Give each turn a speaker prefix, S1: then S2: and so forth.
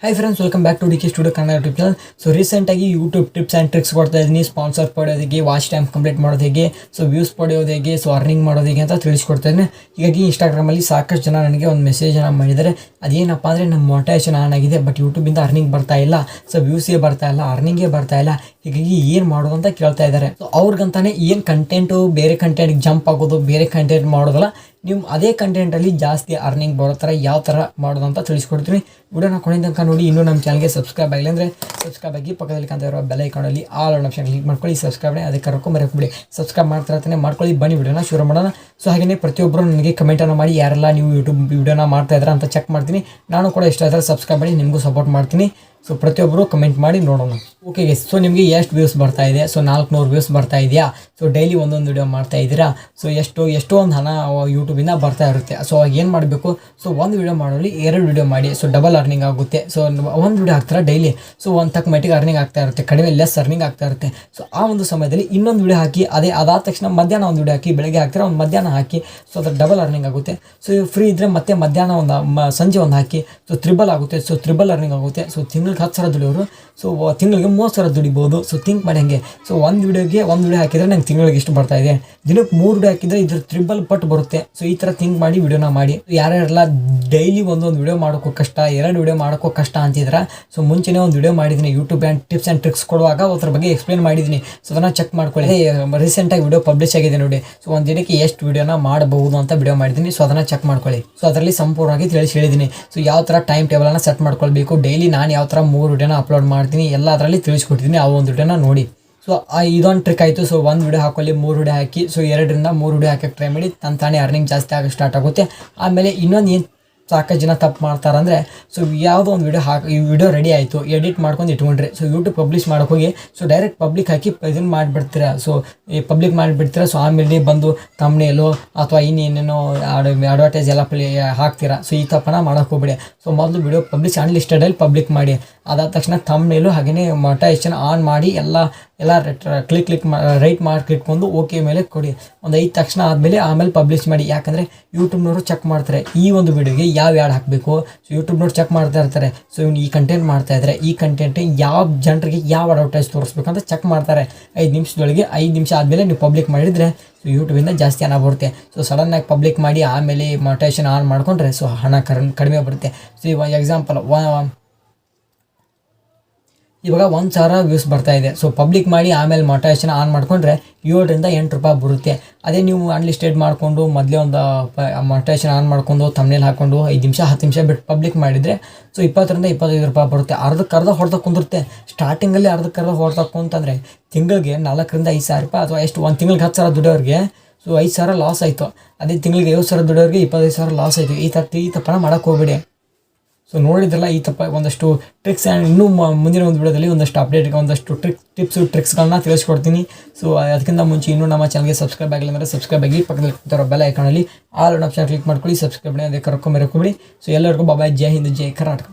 S1: Hi friends, welcome back to D K studio Kannada YouTube channel. So ರೀಸೆಂಟಾಗಿ YouTube tips and tricks ಕೊಡ್ತಾ ಇದ್ದೀನಿ. Sponsor ಪಡೆಯೋದು ಹೇಗೆ, watch time complete ಮಾಡೋದು ಹೇಗೆ, ಸೊ ವ್ಯೂಸ್ ಪಡೆಯೋದು ಹೇಗೆ, ಸೊ ಅರ್ನಿಂಗ್ ಮಾಡೋದು ಹೇಗೆ ಅಂತ ತಿಳಿಸ್ಕೊಡ್ತಾ ಇದ್ದೀನಿ. ಹೀಗಾಗಿ ಇನ್ಸ್ಟಾಗ್ರಾಮಲ್ಲಿ ಸಾಕಷ್ಟು ಜನ ನನಗೆ ಒಂದು ಮೆಸೇಜನ್ನು ಮಾಡಿದ್ದಾರೆ. ಅದೇನಪ್ಪ ಅಂದರೆ ನಮ್ಮ ಮೊಟೇಷನ್ ಆನ್ ಆಗಿದೆ, ಬಟ್ ಯೂಟ್ಯೂಬಿಂದ ಅರ್ನಿಂಗ್ ಬರ್ತಾ ಇಲ್ಲ, ಸೊ ವ್ಯೂಸೇ ಬರ್ತಾ ಇಲ್ಲ, ಅರ್ನಿಂಗೇ ಬರ್ತಾ ಇಲ್ಲ, ಹೀಗಾಗಿ ಏನು ಮಾಡೋದು ಅಂತ ಕೇಳ್ತಾ ಇದ್ದಾರೆ. ಸೊ ಅವ್ರಿಗಂತಾನೆ ಏನು ಕಂಟೆಂಟು ಬೇರೆ ಕಂಟೆಂಟ್ಗೆ ಜಂಪ್ ಆಗೋದು, ಬೇರೆ ಕಂಟೆಂಟ್ ಮಾಡೋದಲ್ಲ, ನೀವು ಅದೇ ಕಂಟೆಂಟಲ್ಲಿ ಜಾಸ್ತಿ ಅರ್ನಿಂಗ್ ಬರೋ ಥರ ಯಾವ ಥರ ಮಾಡೋದು ಅಂತ ತಿಳಿಸ್ಕೊಡ್ತೀನಿ. ವಿಡಿಯೋನ ಕೊನೆಯ ತನಕ ನೋಡಿ. ಇನ್ನೂ ನಮ್ಮ ಚಾನಲ್ಗೆ ಸಬ್ಸ್ಕ್ರೈಬ್ ಆಗಿಲ್ಲ ಅಂದರೆ ಸಬ್ಸ್ಕ್ರೈಬ್ ಆಗಿ, ಪಕ್ಕದಲ್ಲಿ ಕಾಣ್ತಾ ಇರೋ ಬೆಲ್ ಐಕಾನಲ್ಲಿ ಆಲ್ ಆಪ್ಷನ್ ಕ್ಲಿಕ್ ಮಾಡ್ಕೊಳ್ಳಿ. ಸಬ್ಸ್ಕ್ರೈಬ್ ಅದಕ್ಕೆ ಮರೆಯಬೇಡಿ. ಸಬ್ಸ್ಕ್ರೈಬ್ ಮಾಡ್ತಾ ಮಾಡ್ಕೊಳ್ಳಿ. ಬನ್ನಿ ವಿಡಿಯೋನ ಶುರು ಮಾಡೋಣ. ಸೊ ಹಾಗೆಯೇ ಪ್ರತಿಯೊಬ್ಬರು ನನಗೆ ಕಮೆಂಟನ್ನು ಮಾಡಿ ಯಾರೆಲ್ಲ ನೀವು ಯೂಟ್ಯೂಬ್ ವಿಡಿಯೋನ ಮಾಡ್ತಾ ಇದ್ದಾರೆ ಅಂತ ಚೆಕ್ ಮಾಡ್ತೀನಿ. ನಾನು ಕೂಡ ಇಷ್ಟ ಆದರೆ ಸಬ್ಸ್ಕ್ರೈಬ್ ಮಾಡಿ ನಿಮಗೂ ಸಪೋರ್ಟ್ ಮಾಡ್ತೀನಿ. ಸೊ ಪ್ರತಿಯೊಬ್ಬರು ಕಮೆಂಟ್ ಮಾಡಿ ನೋಡೋಣ. ಓಕೆ ಗೈಸ್, ಸೊ ನಿಮಗೆ ಎಷ್ಟು ವ್ಯೂಸ್ ಬರ್ತಾ ಇದೆ? ಸೊ 400 ವ್ಯೂಸ್ ಬರ್ತಾ ಇದೆಯಾ? ಸೊ ಡೈಲಿ ಒಂದೊಂದು ವಿಡಿಯೋ ಮಾಡ್ತಾ ಇದ್ದೀರಾ? ಸೊ ಎಷ್ಟೋ ಒಂದು ಹಣ ಯೂಟ್ಯೂಬಿಂದ ಬರ್ತಾ ಇರುತ್ತೆ. ಸೊ ಏನು ಮಾಡಬೇಕು? ಸೊ ಒಂದು ವಿಡಿಯೋ ಮಾಡೋಲ್ಲಿ 2 ವಿಡಿಯೋ ಮಾಡಿ, ಸೊ ಡಬಲ್ ಅರ್ನಿಂಗ್ ಆಗುತ್ತೆ. ಸೊ ಒಂದು ವಿಡಿಯೋ ಹಾಕ್ತಾರೆ ಡೈಲಿ, ಸೊ ಒಂದು ತಕ್ಕ ಮಟ್ಟಿಗೆ ಅರ್ನಿಂಗ್ ಆಗ್ತಾ ಇರುತ್ತೆ, ಕಡಿಮೆ ಲೆಸ್ ಅರ್ನಿಂಗ್ ಆಗ್ತಾ ಇರುತ್ತೆ. ಸೊ ಆ ಒಂದು ಸಮಯದಲ್ಲಿ ಇನ್ನೊಂದು ವಿಡಿಯೋ ಹಾಕಿ, ಅದಾದ ತಕ್ಷಣ ಮಧ್ಯಾಹ್ನ ಒಂದು ವಿಡಿಯೋ ಹಾಕಿ, ಬೆಳಗ್ಗೆ ಹಾಕ್ತಾರೆ ಒಂದು ಮಧ್ಯಾಹ್ನ ಹಾಕಿ, ಸೊ ಅದ್ರ ಡಬಲ್ ಅರ್ನಿಂಗ್ ಆಗುತ್ತೆ. ಸೊ ಫ್ರೀ ಇದ್ದರೆ ಮತ್ತೆ ಮಧ್ಯಾಹ್ನ ಒಂದು ಸಂಜೆ ಒಂದು ಹಾಕಿ, ಸೊ ತ್ರಿಬಲ್ ಆಗುತ್ತೆ. ಸೊ ತ್ರಿಬಲ್ ಅರ್ನಿಂಗ್ ಆಗುತ್ತೆ. ಸೊ ತಿಂಗಳಿಗೆ 10,000 ದುಡಿಯೋರು ಸೊ ತಿಂಗಳಿಗೆ 30,000 ದುಡಿಬೋದು. ಸೊ ಥಿಂಕ್ ಮಾಡಿ ಹಂಗೆ. ಸೊ ಒಂದು ವಿಡಿಯೋ ಹಾಕಿದರೆ ನಂಗೆ ತಿಂಗಳಿಗೆ ಇಷ್ಟು ಬರ್ತಾ ಇದೆ, ದಿನಕ್ಕೆ 3 ವಿಡಿಯೋ ಹಾಕಿದರೆ ಇದ್ರ ತ್ರಿಬಲ್ ಪಟ್ಟು ಬರುತ್ತೆ. ಸೊ ಈ ಥರ ಥಿಂಕ್ ಮಾಡಿ ವಿಡಿಯೋನ ಮಾಡಿ. ಯಾರ್ಯಾರೆಲ್ಲ ಡೈಲಿ ಒಂದೊಂದು ವಿಡಿಯೋ ಮಾಡೋಕ್ಕೂ ಕಷ್ಟ, 2 ವಿಡಿಯೋ ಮಾಡೋಕ್ಕೂ ಕಷ್ಟ ಅಂತಿದ್ರೆ, ಸೊ ಮುಂಚೆನೇ ಒಂದು ವಿಡಿಯೋ ಮಾಡಿದ್ದೀನಿ YouTube and tips and tricks ಕೊಡುವಾಗ ಅದ್ರ ಬಗ್ಗೆ ಎಕ್ಸ್ಪ್ಲೇನ್ ಮಾಡಿದ್ದೀನಿ. ಸೊ ಅದನ್ನು ಚೆಕ್ ಮಾಡ್ಕೊಳ್ಳಿ. ರೀಸೆಂಟಾಗಿ ವಿಡಿಯೋ ಪಬ್ಲಿಷ್ ಆಗಿದೆ ನೋಡಿ. ಸೊ ಒಂದು ದಿನಕ್ಕೆ ಎಷ್ಟು ವಿಡಿಯೋನ ಮಾಡಬಹುದು ಅಂತ ವಿಡಿಯೋ ಮಾಡಿದ್ದೀನಿ. ಸೊ ಅದನ್ನು ಚೆಕ್ ಮಾಡ್ಕೊಳ್ಳಿ. ಸೊ ಅದರಲ್ಲಿ ಸಂಪೂರ್ಣವಾಗಿ ಹೇಳಿದ್ದೀನಿ. ಸೊ ಯಾವ ಥರ ಟೈಮ್ ಟೇಬಲನ್ನು ಸೆಟ್ ಮಾಡ್ಕೊಳ್ಬೇಕು, ಡೈಲಿ ನಾನು ಯಾವ ಥರ 3 ವಿಡಿಯೋನ ಅಪ್ಲೋಡ್ ಮಾಡ್ತೀನಿ ಎಲ್ಲ ಅದರಲ್ಲಿ ತಿಳಿಸ್ಕೊಡ್ತೀನಿ. ಆ ಒಂದು ವಿಡಿಯೋನ ನೋಡಿ. ಸೊ ಇದೊಂದು ಟ್ರಿಕ್ ಆಯಿತು. ಸೊ ಒಂದು ವಿಡಿಯೋ ಹಾಕೊಳ್ಳಿ, 3 ವಿಡಿಯೋ ಹಾಕಿ, ಸೊ 2ರಿಂದ 3 ವಿಡಿಯೋ ಹಾಕಕ್ಕೆ ಟ್ರೈ ಮಾಡಿ. ತಾನೇ ಅರ್ನಿಂಗ್ ಜಾಸ್ತಿ ಆಗಿ ಸ್ಟಾರ್ಟ್ ಆಗುತ್ತೆ. ಆಮೇಲೆ ಇನ್ನೊಂದು ಏನು ಸಾಕಷ್ಟು ಜನ ತಪ್ಪು ಮಾಡ್ತಾರಂದರೆ, ಸೊ ಯಾವುದೋ ಒಂದು ವಿಡಿಯೋ ಈ ವಿಡಿಯೋ ರೆಡಿ ಆಯಿತು, ಎಡಿಟ್ ಮಾಡ್ಕೊಂಡು ಇಟ್ಕೊಂಡ್ರಿ, ಸೊ ಯೂಟ್ಯೂಬ್ ಪಬ್ಲಿಷ್ ಮಾಡೋಕೆ ಹೋಗಿ ಸೊ ಡೈರೆಕ್ಟ್ ಪಬ್ಲಿಕ್ ಹಾಕಿ ಇದನ್ನು ಮಾಡಿಬಿಡ್ತೀರ. ಸೊ ಈ ಪಬ್ಲಿಕ್ ಮಾಡಿಬಿಡ್ತೀರ. ಸೊ ಆಮೇಲೆ ಬಂದು ತಮ್ನೇಲು ಅಥವಾ ಇನ್ನೇನೇನೋ ಅಡ್ವರ್ಟೈಸ್ ಎಲ್ಲ ಹಾಕ್ತೀರಾ. ಸೊ ಈ ತಪ್ಪನ ಮಾಡೋಕೆ ಹೋಗ್ಬೇಡಿ. ಸೊ ಮೊದಲು ವಿಡಿಯೋ ಪಬ್ಲಿಷ್ ಅನ್ಲಿಸ್ಟೆಡಲ್ಲಿ ಪಬ್ಲಿಕ್ ಮಾಡಿ, ಅದಾದ ತಕ್ಷಣ ತಮ್ನೇಲು ಹಾಗೆಯೇ ಮೊಟೈಸೇಷನ್ ಆನ್ ಮಾಡಿ ಎಲ್ಲ ರೈಟ್ ಮಾರ್ಕ್ ಇಟ್ಕೊಂಡು ಓಕೆ ಮೇಲೆ ಕೊಡಿ. ಒಂದು 5 ತಕ್ಷಣ ಆಮೇಲೆ ಪಬ್ಲಿಷ್ ಮಾಡಿ. ಯಾಕಂದರೆ ಯೂಟ್ಯೂಬ್ನವರು ಚೆಕ್ ಮಾಡ್ತಾರೆ ಈ ಒಂದು ವಿಡಿಯೋಗೆ ಯಾವ ಆ್ಯಡ್ ಹಾಕಬೇಕು. ಸೊ ಯೂಟ್ಯೂಬ್ನವ್ರು ಚೆಕ್ ಮಾಡ್ತಾ ಇರ್ತಾರೆ. ಸೊ ಇವ್ನು ಈ ಕಂಟೆಂಟ್ ಮಾಡ್ತಾ ಇದ್ದಾರೆ, ಈ ಕಂಟೆಂಟ್ ಯಾವ ಜನರಿಗೆ ಯಾವ ಅಡ್ವರ್ಟೈಸ್ ತೋರಿಸ್ಬೇಕು ಅಂತ ಚೆಕ್ ಮಾಡ್ತಾರೆ. 5 ನಿಮಿಷದೊಳಗೆ 5 ನಿಮಿಷ ಆದಮೇಲೆ ನೀವು ಪಬ್ಲಿಕ್ ಮಾಡಿದರೆ ಸೊ ಯೂಟ್ಯೂಬಿಂದ ಜಾಸ್ತಿ ಹಣ ಬರುತ್ತೆ. ಸೊ ಸಡನ್ನಾಗಿ ಪಬ್ಲಿಕ್ ಮಾಡಿ ಆಮೇಲೆ ಮೊಟೈಸೇಷನ್ ಆನ್ ಮಾಡಿಕೊಂಡ್ರೆ ಸೊ ಹಣ ಕಡಿಮೆ ಬರುತ್ತೆ. ಸೊ ಇವಾಗ ಎಕ್ಸಾಂಪಲ್ ಇವಾಗ 1,000 ವ್ಯೂಸ್ ಬರ್ತಾ ಇದೆ. ಸೊ ಪಬ್ಲಿಕ್ ಮಾಡಿ ಆಮೇಲೆ ಮೊಟೈಸೇಷನ್ ಆನ್ ಮಾಡಿಕೊಂಡ್ರೆ 7ರಿಂದ 8 ರೂಪಾಯಿ ಬರುತ್ತೆ. ಅದೇ ನೀವು ಅನ್ಲಿಸ್ಟೆಡ್ ಮಾಡಿಕೊಂಡು ಮೊದಲೇ ಒಂದು ಮೊಟೈಸೇಷನ್ ಆನ್ ಮಾಡ್ಕೊಂಡು ತಮ್ನೇಲ್ ಹಾಕ್ಕೊಂಡು 5 ನಿಮಿಷ 10 ನಿಮಿಷ ಬಿಟ್ಟು ಪಬ್ಲಿಕ್ ಮಾಡಿದರೆ ಸೊ 20ರಿಂದ 25 ರೂಪಾಯಿ ಬರುತ್ತೆ. ಅರ್ಧ ಹೊಡೆದ ಕುಂದಿರುತ್ತೆ. ಸ್ಟಾರ್ಟಿಂಗಲ್ಲಿ ಹೊಡೆದ ಕುಂತಂದರೆ ತಿಂಗಳಿಗೆ 4ರಿಂದ 5,000 ರೂಪಾಯಿ ಅಥವಾ ಎಷ್ಟು, ಒಂದು ತಿಂಗಳಿಗೆ 10,000 ದುಡಿಯೋರಿಗೆ ಸೊ 5,000 ಲಾಸ್ ಆಯಿತು. ಅದೇ ತಿಂಗಳಿಗೆ 50,000 ದುಡಿಯೋರಿಗೆ 25,000 ಲಾಸ್ ಆಯಿತು. ಈ ತಪ್ಪನ ಮಾಡೋಕ್ಕೆ ಹೋಗ್ಬೇಡಿ. ಸೊ ನೋಡಿದ್ರಲ್ಲ ಈ ತಪ್ಪ ಒಂದಷ್ಟು ಟ್ರಿಕ್ಸ್ ಆ್ಯಂಡ್ ಇನ್ನೂ ಮುಂದಿನ ಒಂದು ವಿಡಿಯೋದಲ್ಲಿ ಒಂದಷ್ಟು ಅಪ್ಡೇಟ್ಗೆ ಒಂದಷ್ಟು ಟ್ರಿಕ್ಸ್ಗಳನ್ನ ತಿಳಿಸ್ಕೊಡ್ತೀನಿ. ಸೊ ಅದಕ್ಕಿಂತ ಮುಂಚೆ ಇನ್ನೂ ನಮ್ಮ ಚಾನಲ್ಗೆ ಸಬ್ಸ್ಕ್ರೈಬ್ ಆಗಿಲ್ಲ ಅಂದರೆ ಸಬ್ಸ್ಕ್ರೈಬ್ ಆಗಿ, ಪಕ್ಕದಲ್ಲಿ ಬೆಲ್ ಐಕಾನಲ್ಲಿ ಆಲ್ ಆಪ್ಷನ್ ಕ್ಲಿಕ್ ಮಾಡ್ಕೊಳ್ಳಿ. ಸಬ್ಸ್ಕ್ರೈಬ್ ಅದಕ್ಕೆ ಮರೆಯಬೇಡಿ. ಸೊ ಎಲ್ಲರಿಗೂ ಬಾಯ್. ಜೈ ಹಿಂದ್, ಜೈ ಕರ್ನಾಟಕ.